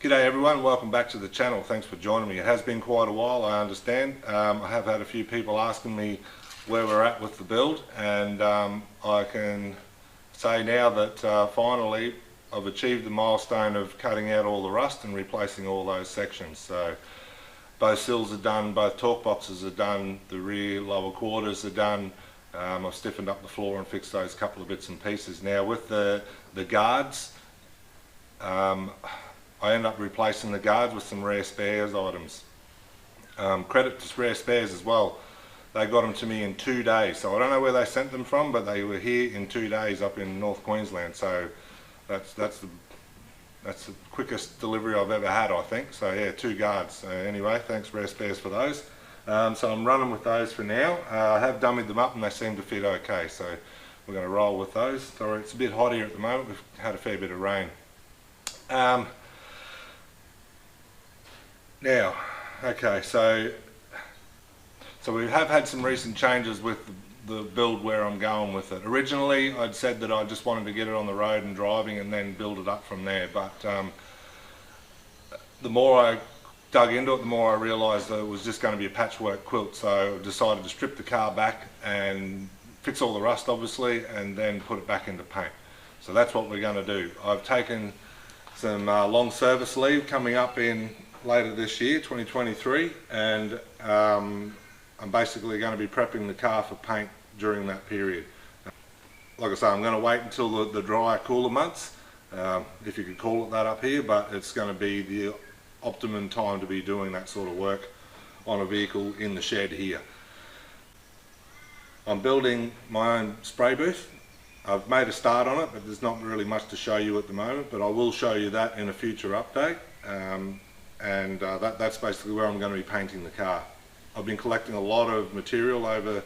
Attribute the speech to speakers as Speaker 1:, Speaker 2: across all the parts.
Speaker 1: G'day everyone, welcome back to the channel. Thanks for joining me. It has been quite a while, I understand. I have had a few people asking me where we're at with the build, and I can say now that finally I've achieved the milestone of cutting out all the rust and replacing all those sections. So both sills are done, both torque boxes are done, the rear lower quarters are done. I've stiffened up the floor and fixed those couple of bits and pieces. Now with the guards, I end up replacing the guards with some rare spares items. Credit to rare spares as well. They got them to me in 2 days. So I don't know where they sent them from, but they were here in 2 days up in North Queensland. So that's the quickest delivery I've ever had, I think. So yeah, 2 guards. Anyway, thanks rare spares for those. So I'm running with those for now. I have dummied them up and they seem to fit okay. So we're going to roll with those. Sorry, it's a bit hot here at the moment. We've had a fair bit of rain. Now, okay, so we have had some recent changes with the build where I'm going with it. Originally, I'd said that I just wanted to get it on the road and driving and then build it up from there. But the more I dug into it, the more I realised that it was just going to be a patchwork quilt. So I decided to strip the car back and fix all the rust, obviously, and then put it back into paint. So that's what we're going to do. I've taken some long service leave coming up in later this year, 2023, and I'm basically going to be prepping the car for paint during that period. Like I say, I'm going to wait until the drier, cooler months, if you could call it that up here, but it's going to be the optimum time to be doing that sort of work on a vehicle in the shed here. I'm building my own spray booth. I've made a start on it, but there's not really much to show you at the moment, but I will show you that in a future update. That's basically where I'm going to be painting the car. I've been collecting a lot of material over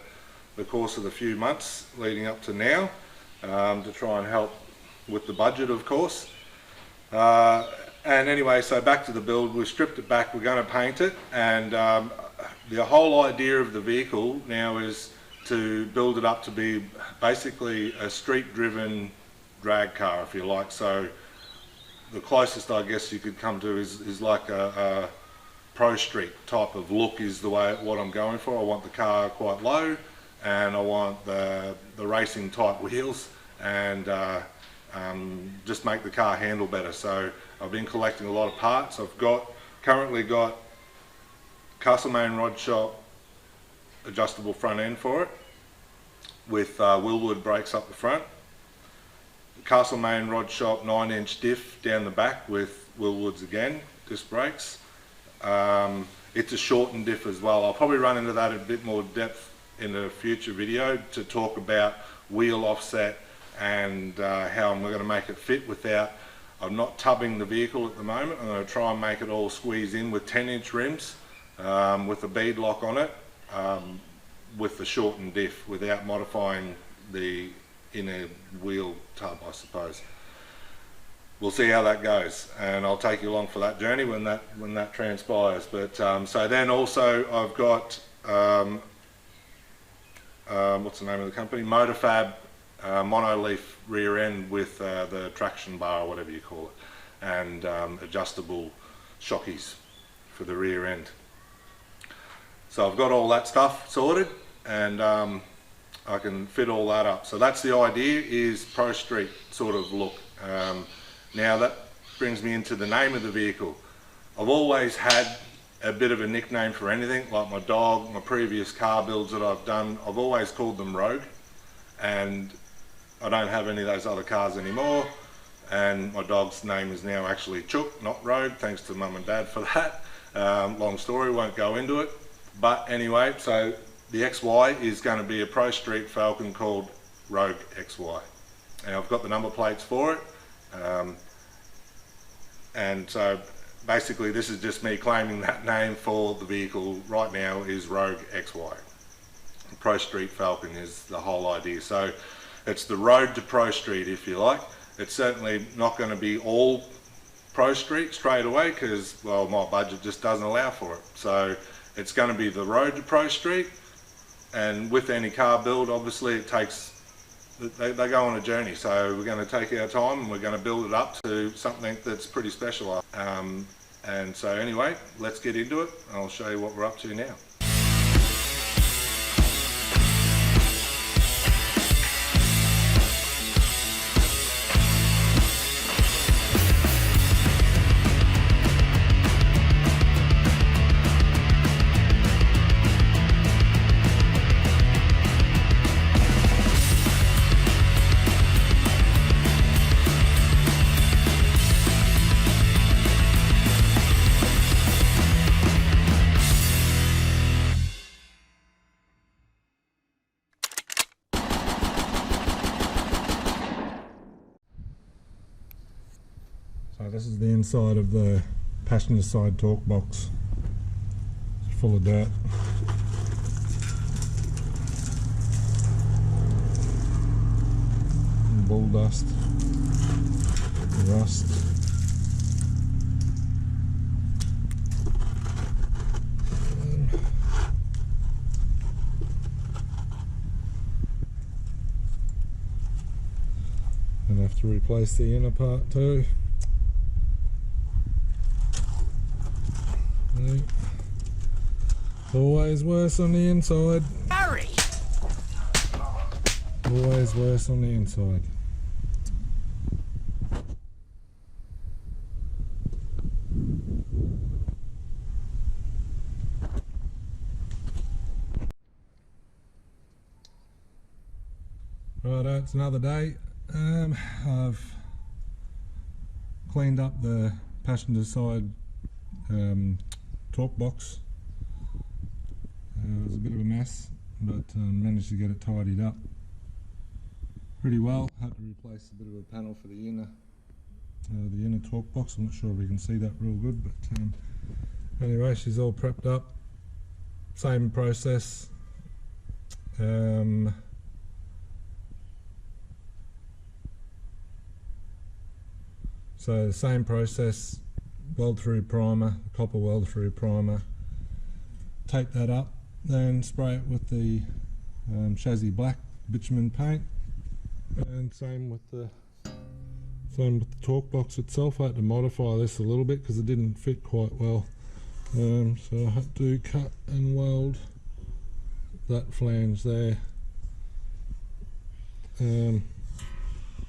Speaker 1: the course of the few months leading up to now, to try and help with the budget, of course. And anyway, so back to the build. We've stripped it back, we're going to paint it, and the whole idea of the vehicle now is to build it up to be basically a street-driven drag car, if you like. So the closest I guess you could come to is like a pro street type of look is what I'm going for. I want the car quite low, and I want the racing type wheels, and just make the car handle better. So I've been collecting a lot of parts. I've currently got Castlemaine Rod Shop adjustable front end for it with Willwood brakes up the front. Castlemaine Rod Shop 9-inch diff down the back with Willwoods again, disc brakes. It's a shortened diff as well. I'll probably run into that in a bit more depth in a future video to talk about wheel offset and how I'm going to make it fit without. I'm not tubbing the vehicle at the moment. I'm going to try and make it all squeeze in with 10-inch rims with a bead lock on it, with the shortened diff without modifying the inner wheel tub, I suppose. We'll see how that goes, and I'll take you along for that journey when that transpires. But so then also I've got what's the name of the company? Motorfab monoleaf rear end with the traction bar, or whatever you call it, and adjustable shockies for the rear end. So I've got all that stuff sorted, and I can fit all that up. So that's the idea, is pro street sort of look. Now that brings me into the name of the vehicle. I've always had a bit of a nickname for anything, like my dog, my previous car builds that I've done, I've always called them Rogue, and I don't have any of those other cars anymore, and my dog's name is now actually Chook, not Rogue, thanks to Mum and Dad for that. Long story, won't go into it. But anyway, so the XY is going to be a Pro Street Falcon called Rogue XY. And I've got the number plates for it. And so basically this is just me claiming that name for the vehicle right now is Rogue XY. Pro Street Falcon is the whole idea. So it's the road to Pro Street, if you like. It's certainly not going to be all Pro Street straight away because, well, my budget just doesn't allow for it. So it's going to be the road to Pro Street, and with any car build, obviously it takes they go on a journey. So we're going to take our time and we're going to build it up to something that's pretty special. And so anyway, let's get into it. I'll show you what we're up to now. So this is the inside of the passenger side torque box. It's full of dirt. And bull dust, rust. And have to replace the inner part too. Always worse on the inside.
Speaker 2: Hurry!
Speaker 1: Always worse on the inside. Righto, it's another day. I've cleaned up the passenger side torque box. It was a bit of a mess, but managed to get it tidied up pretty well. Had to replace a bit of a panel for the inner torque box. I'm not sure if we can see that real good, but anyway, she's all prepped up. Same process. So the same process, weld through primer, copper weld through primer, take that up, then spray it with the chassis black bitumen paint, and same with the torque box itself. I had to modify this a little bit because it didn't fit quite well, so I had to cut and weld that flange there.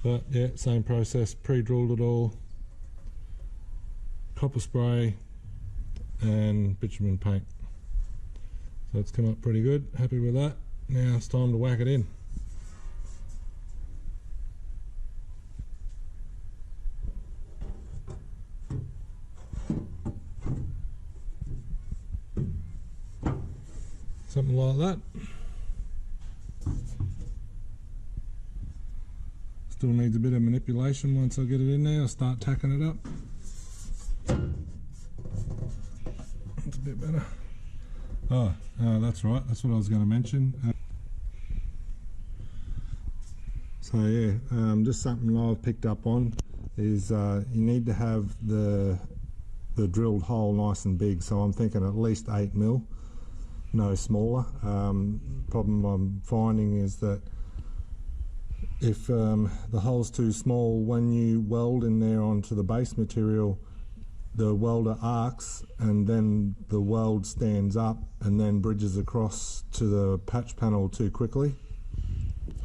Speaker 1: But yeah, same process, pre-drilled it all, copper spray and bitumen paint. So it's come up pretty good, happy with that. Now it's time to whack it in. Something like that. Still needs a bit of manipulation. Once I get it in there, I'll start tacking it up. That's a bit better. Oh, that's right, that's what I was going to mention. So yeah, just something I've picked up on is you need to have the drilled hole nice and big. So I'm thinking at least 8mm, no smaller. Problem I'm finding is that if the hole's too small, when you weld in there onto the base material, the welder arcs and then the weld stands up and then bridges across to the patch panel too quickly.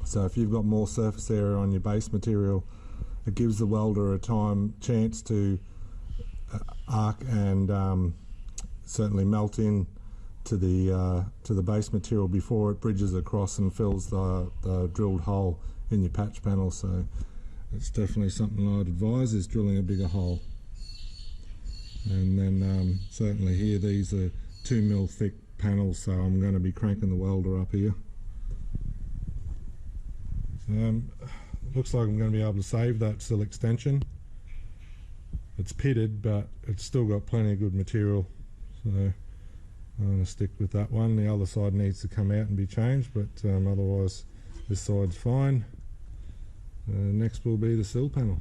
Speaker 1: So if you've got more surface area on your base material, it gives the welder a chance to arc and certainly melt in to the base material before it bridges across and fills the drilled hole in your patch panel. So it's definitely something I'd advise, is drilling a bigger hole. And then certainly here, these are 2mm thick panels, so I'm going to be cranking the welder up here. Looks like I'm going to be able to save that Sill extension. It's pitted, but it's still got plenty of good material, so I'm going to stick with that one. The other side needs to come out and be changed, but otherwise this side's fine. Next will be the Sill panel.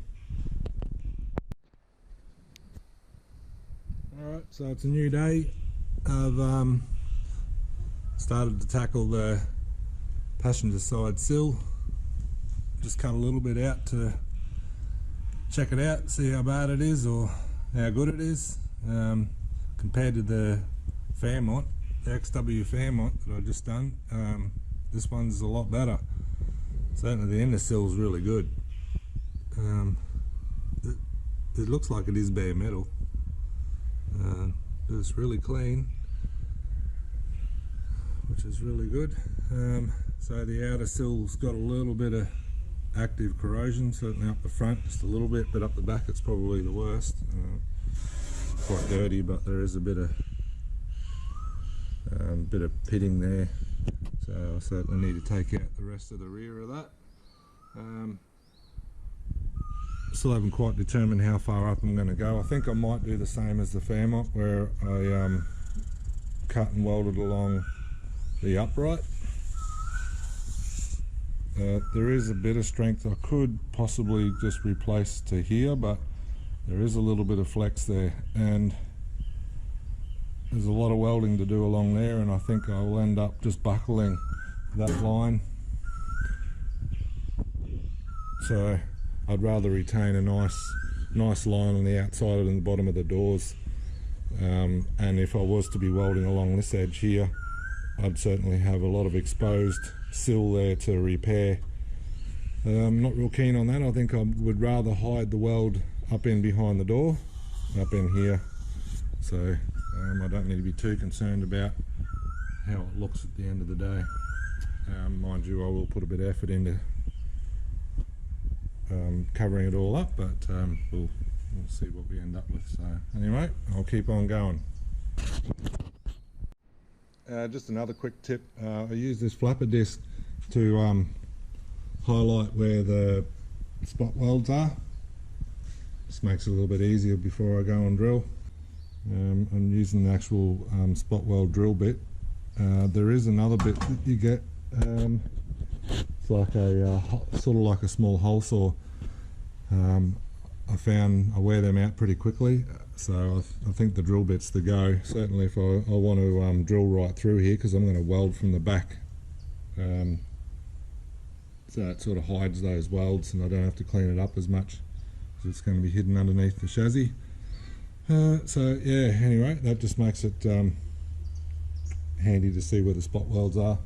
Speaker 1: Alright, so it's a new day. I've started to tackle the passenger side sill. just cut a little bit out to check it out, see how bad it is or how good it is. Compared to the Fairmont, the XW Fairmont that I just done, this one's a lot better. Certainly the inner sill's really good. It looks like it is bare metal, but it's really clean, which is really good. So the outer sill's got a little bit of active corrosion, certainly up the front just a little bit, but up the back it's probably the worst. Quite dirty, but there is a bit of pitting there, so I certainly need to take out the rest of the rear of that. Still haven't quite determined how far up I'm going to go. I think I might do the same as the Fairmont, where I cut and welded along the upright. There is a bit of strength. I could possibly just replace to here, but there is a little bit of flex there, and there's a lot of welding to do along there, and I think I'll end up just buckling that line. So I'd rather retain a nice line on the outside and the bottom of the doors, and if I was to be welding along this edge here, I'd certainly have a lot of exposed sill there to repair. I'm not real keen on that. I think I would rather hide the weld up in behind the door, up in here, so I don't need to be too concerned about how it looks at the end of the day. Mind you, I will put a bit of effort into covering it all up, but we'll see what we end up with. So anyway, I'll keep on going. Just another quick tip, I use this flapper disc to highlight where the spot welds are. Just makes it a little bit easier before I go and drill. I'm using the actual spot weld drill bit. There is another bit that you get. It's like a sort of like a small hole saw. I found I wear them out pretty quickly, so I think the drill bit's the go. Certainly if I want to drill right through here, because I'm going to weld from the back, so it sort of hides those welds and I don't have to clean it up as much, because it's going to be hidden underneath the chassis. So yeah, anyway, that just makes it handy to see where the spot welds are.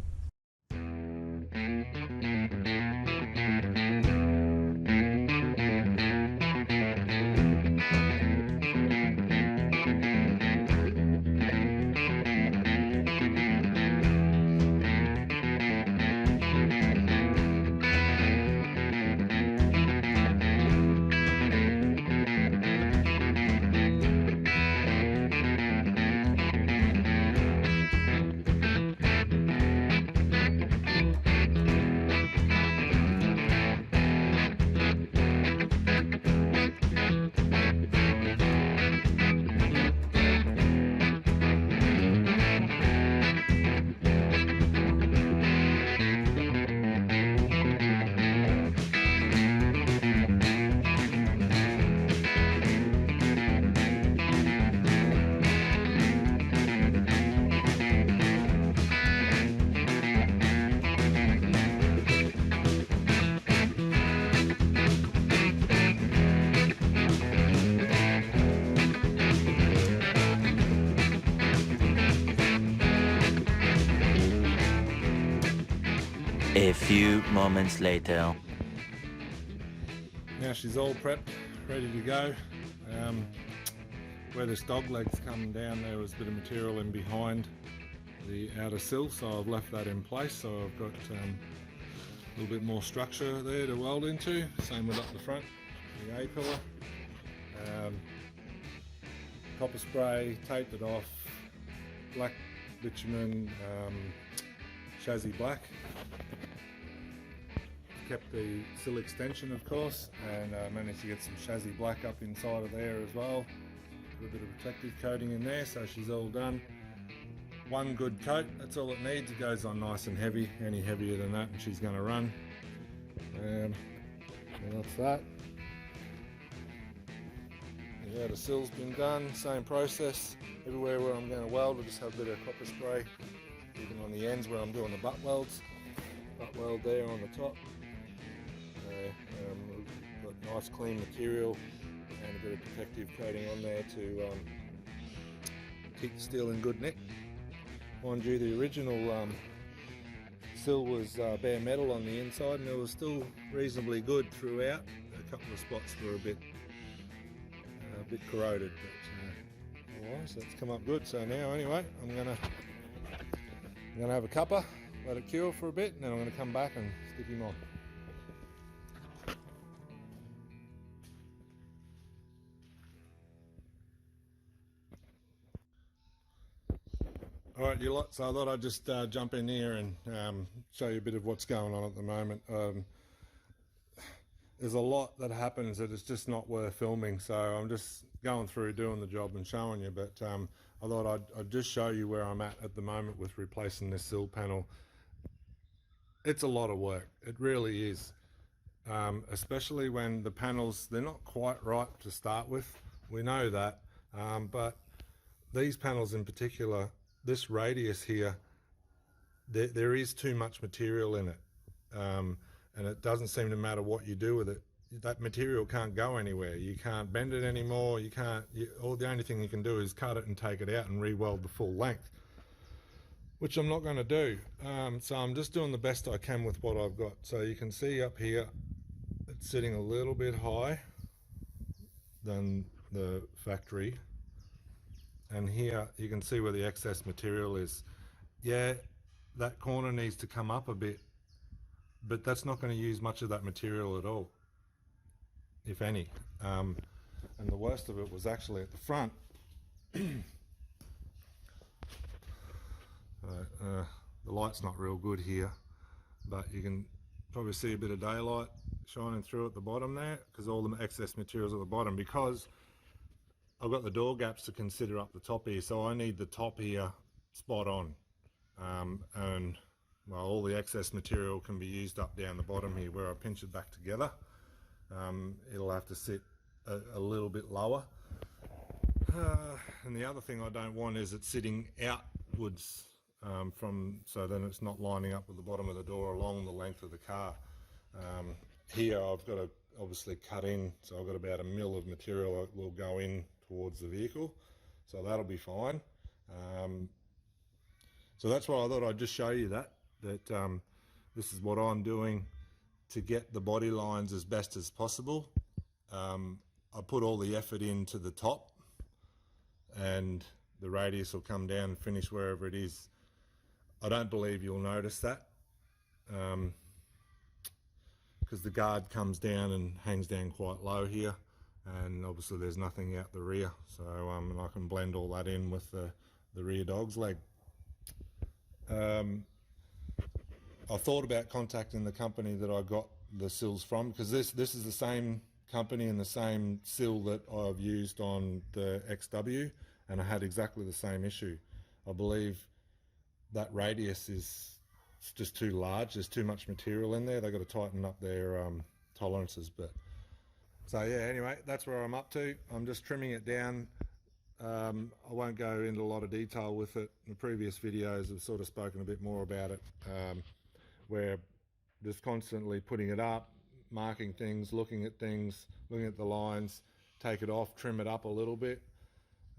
Speaker 2: A few moments later.
Speaker 1: Now she's all prepped, ready to go. Where this dog leg's come down, there was a bit of material in behind the outer sill, so I've left that in place, so I've got a little bit more structure there to weld into. Same with up the front, the A-pillar. Copper spray, taped it off, black bitumen, chassis black. Kept the sill extension, of course, and managed to get some chassis black up inside of there as well. Put a bit of protective coating in there, so she's all done. One good coat, that's all it needs. It goes on nice and heavy. Any heavier than that and she's going to run. And that's that. Yeah, the sill's been done, same process. Everywhere where I'm going to weld, I just have a bit of copper spray. Even on the ends where I'm doing the butt welds. Butt weld there on the top. nice clean material and a bit of protective coating on there to keep the steel in good nick. Mind you, the original sill was bare metal on the inside, and it was still reasonably good throughout. A couple of spots were a bit corroded, but otherwise that's come up good. So now anyway, I'm gonna have a cuppa, let it cure for a bit, and then I'm gonna come back and stick him on. Alright, you lot, so I thought I'd just jump in here and show you a bit of what's going on at the moment. There's a lot that happens that it's just not worth filming, so I'm just going through doing the job and showing you, but I thought I'd just show you where I'm at the moment with replacing this sill panel. It's a lot of work, it really is, especially when the panels, they're not quite right to start with, we know that, but these panels in particular, this radius here, there is too much material in it, and it doesn't seem to matter what you do with it. That material can't go anywhere. You can't bend it anymore. You can't. The only thing you can do is cut it and take it out and re-weld the full length, which I'm not going to do. So I'm just doing the best I can with what I've got. So you can see up here, it's sitting a little bit high than the factory. And here you can see where the excess material is. Yeah, that corner needs to come up a bit, but that's not going to use much of that material at all, if any. And the worst of it was actually at the front. The light's not real good here, but you can probably see a bit of daylight shining through at the bottom there, because all the excess material's at the bottom, because I've got the door gaps to consider up the top here, so I need the top here spot on, and well, all the excess material can be used up down the bottom here where I pinch it back together. It'll have to sit a little bit lower, and the other thing I don't want is it sitting outwards so then it's not lining up with the bottom of the door along the length of the car. Here I've got to obviously cut in, so I've got about 1 mil of material that will go in towards the vehicle, so that'll be fine. So that's why I thought I'd just show you that this is what I'm doing to get the body lines as best as possible. I put all the effort into the top, and the radius will come down and finish wherever it is. I don't believe you'll notice that, because the guard comes down and hangs down quite low here, and obviously there's nothing out the rear, so and I can blend all that in with the rear dog's leg. I thought about contacting the company that I got the sills from, because this is the same company and the same sill that I've used on the XW, and I had exactly the same issue. I believe that radius is just too large, there's too much material in there, they've got to tighten up their tolerances. But so yeah, anyway, that's where I'm up to. I'm just trimming it down. I won't go into a lot of detail with it. In the previous videos I've sort of spoken a bit more about it, where just constantly putting it up, marking things, looking at the lines, take it off, trim it up a little bit.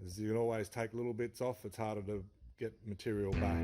Speaker 1: As you can always take little bits off, it's harder to get material back.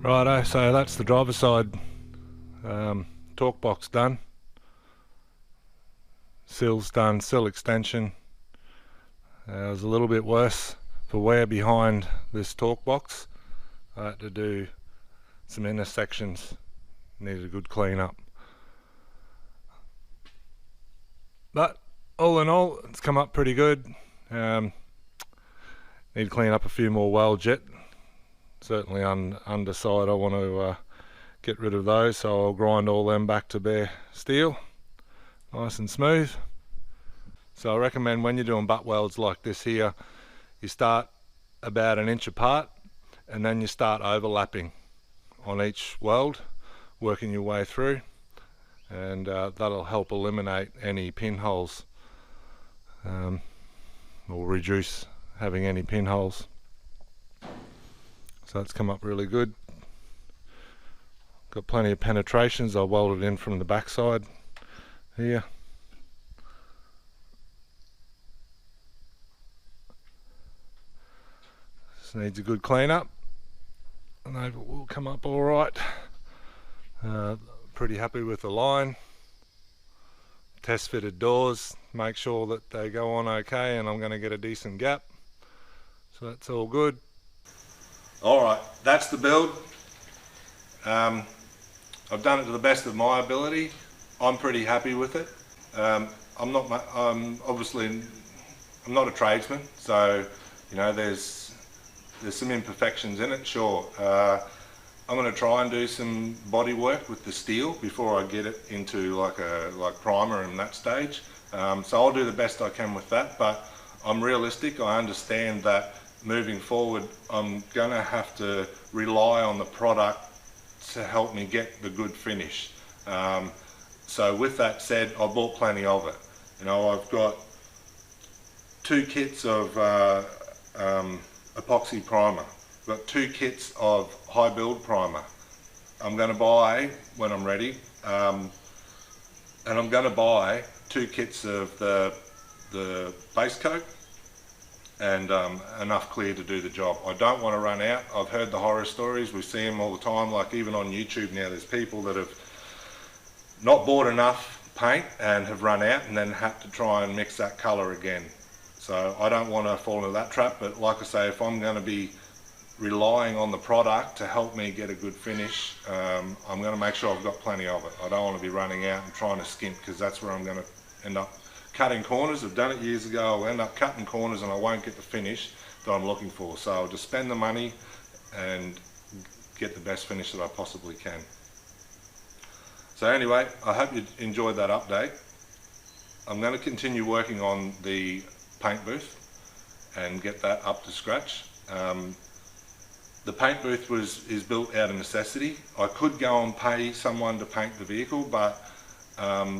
Speaker 1: Righto, so that's the driver's side torque box done. Sill's done, sill extension. It was a little bit worse for wear behind this torque box. I had to do some intersections, needed a good clean up. But all in all, it's come up pretty good. Need to clean up a few more welds yet. Certainly underside I want to get rid of those, so I'll grind all them back to bare steel, nice and smooth. So I recommend when you're doing butt welds like this here, you start about an inch apart and then you start overlapping on each weld, working your way through, and that'll help eliminate any pinholes or reduce having any pinholes. So that's come up really good. Got plenty of penetrations. I welded in from the backside here. This needs a good clean up, and they will come up all right. Pretty happy with the line. Test fitted doors, make sure that they go on okay, and I'm going to get a decent gap. So that's all good. Alright, that's the build. I've done it to the best of my ability. I'm pretty happy with it. I'm obviously not a tradesman, so you know there's some imperfections in it, sure. I'm going to try and do some body work with the steel before I get it into like primer in that stage. So I'll do the best I can with that, but I'm realistic. I understand that moving forward I'm going to have to rely on the product to help me get the good finish. So with that said, I bought plenty of it. You know, I've got 2 kits of epoxy primer. I've got 2 kits of high build primer. I'm going to buy, when I'm ready, and I'm going to buy 2 kits of the base coat and enough clear to do the job. I don't want to run out. I've heard the horror stories. We see them all the time, like even on YouTube now there's people that have not bought enough paint and have run out and then had to try and mix that colour again. So I don't want to fall into that trap, but like I say, if I'm going to be relying on the product to help me get a good finish, I'm going to make sure I've got plenty of it. I don't want to be running out and trying to skimp, because that's where I'm going to end up cutting corners. I've done it years ago. I'll end up cutting corners and I won't get the finish that I'm looking for. So I'll just spend the money and get the best finish that I possibly can. So anyway, I hope you enjoyed that update. I'm going to continue working on the paint booth and get that up to scratch. The paint booth is built out of necessity. I could go and pay someone to paint the vehicle, but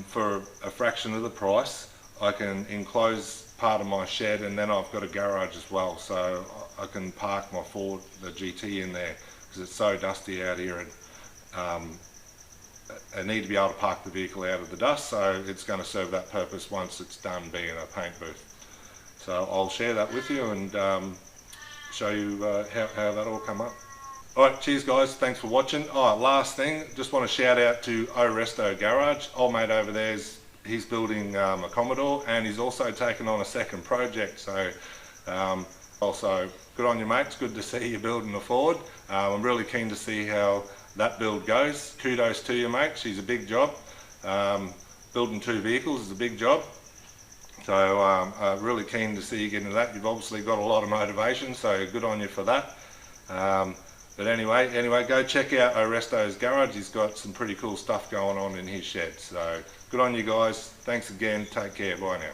Speaker 1: for a fraction of the price I can enclose part of my shed, and then I've got a garage as well, so I can park my Ford, the GT, in there, because it's so dusty out here, and I need to be able to park the vehicle out of the dust, so it's going to serve that purpose once it's done being a paint booth. So I'll share that with you and show you how that all come up. Alright, cheers guys, thanks for watching. Oh, last thing, just want to shout out to Resto Garage. Old mate over there, he's building a Commodore, and he's also taken on a second project, so also good on you mate. It's good to see you building a Ford. I'm really keen to see how that build goes. Kudos to you mate, she's a big job. Building 2 vehicles is a big job, so really keen to see you get into that. You've obviously got a lot of motivation, so good on you for that. But anyway, go check out Resto's garage. He's got some pretty cool stuff going on in his shed. So good on you guys. Thanks again. Take care. Bye now.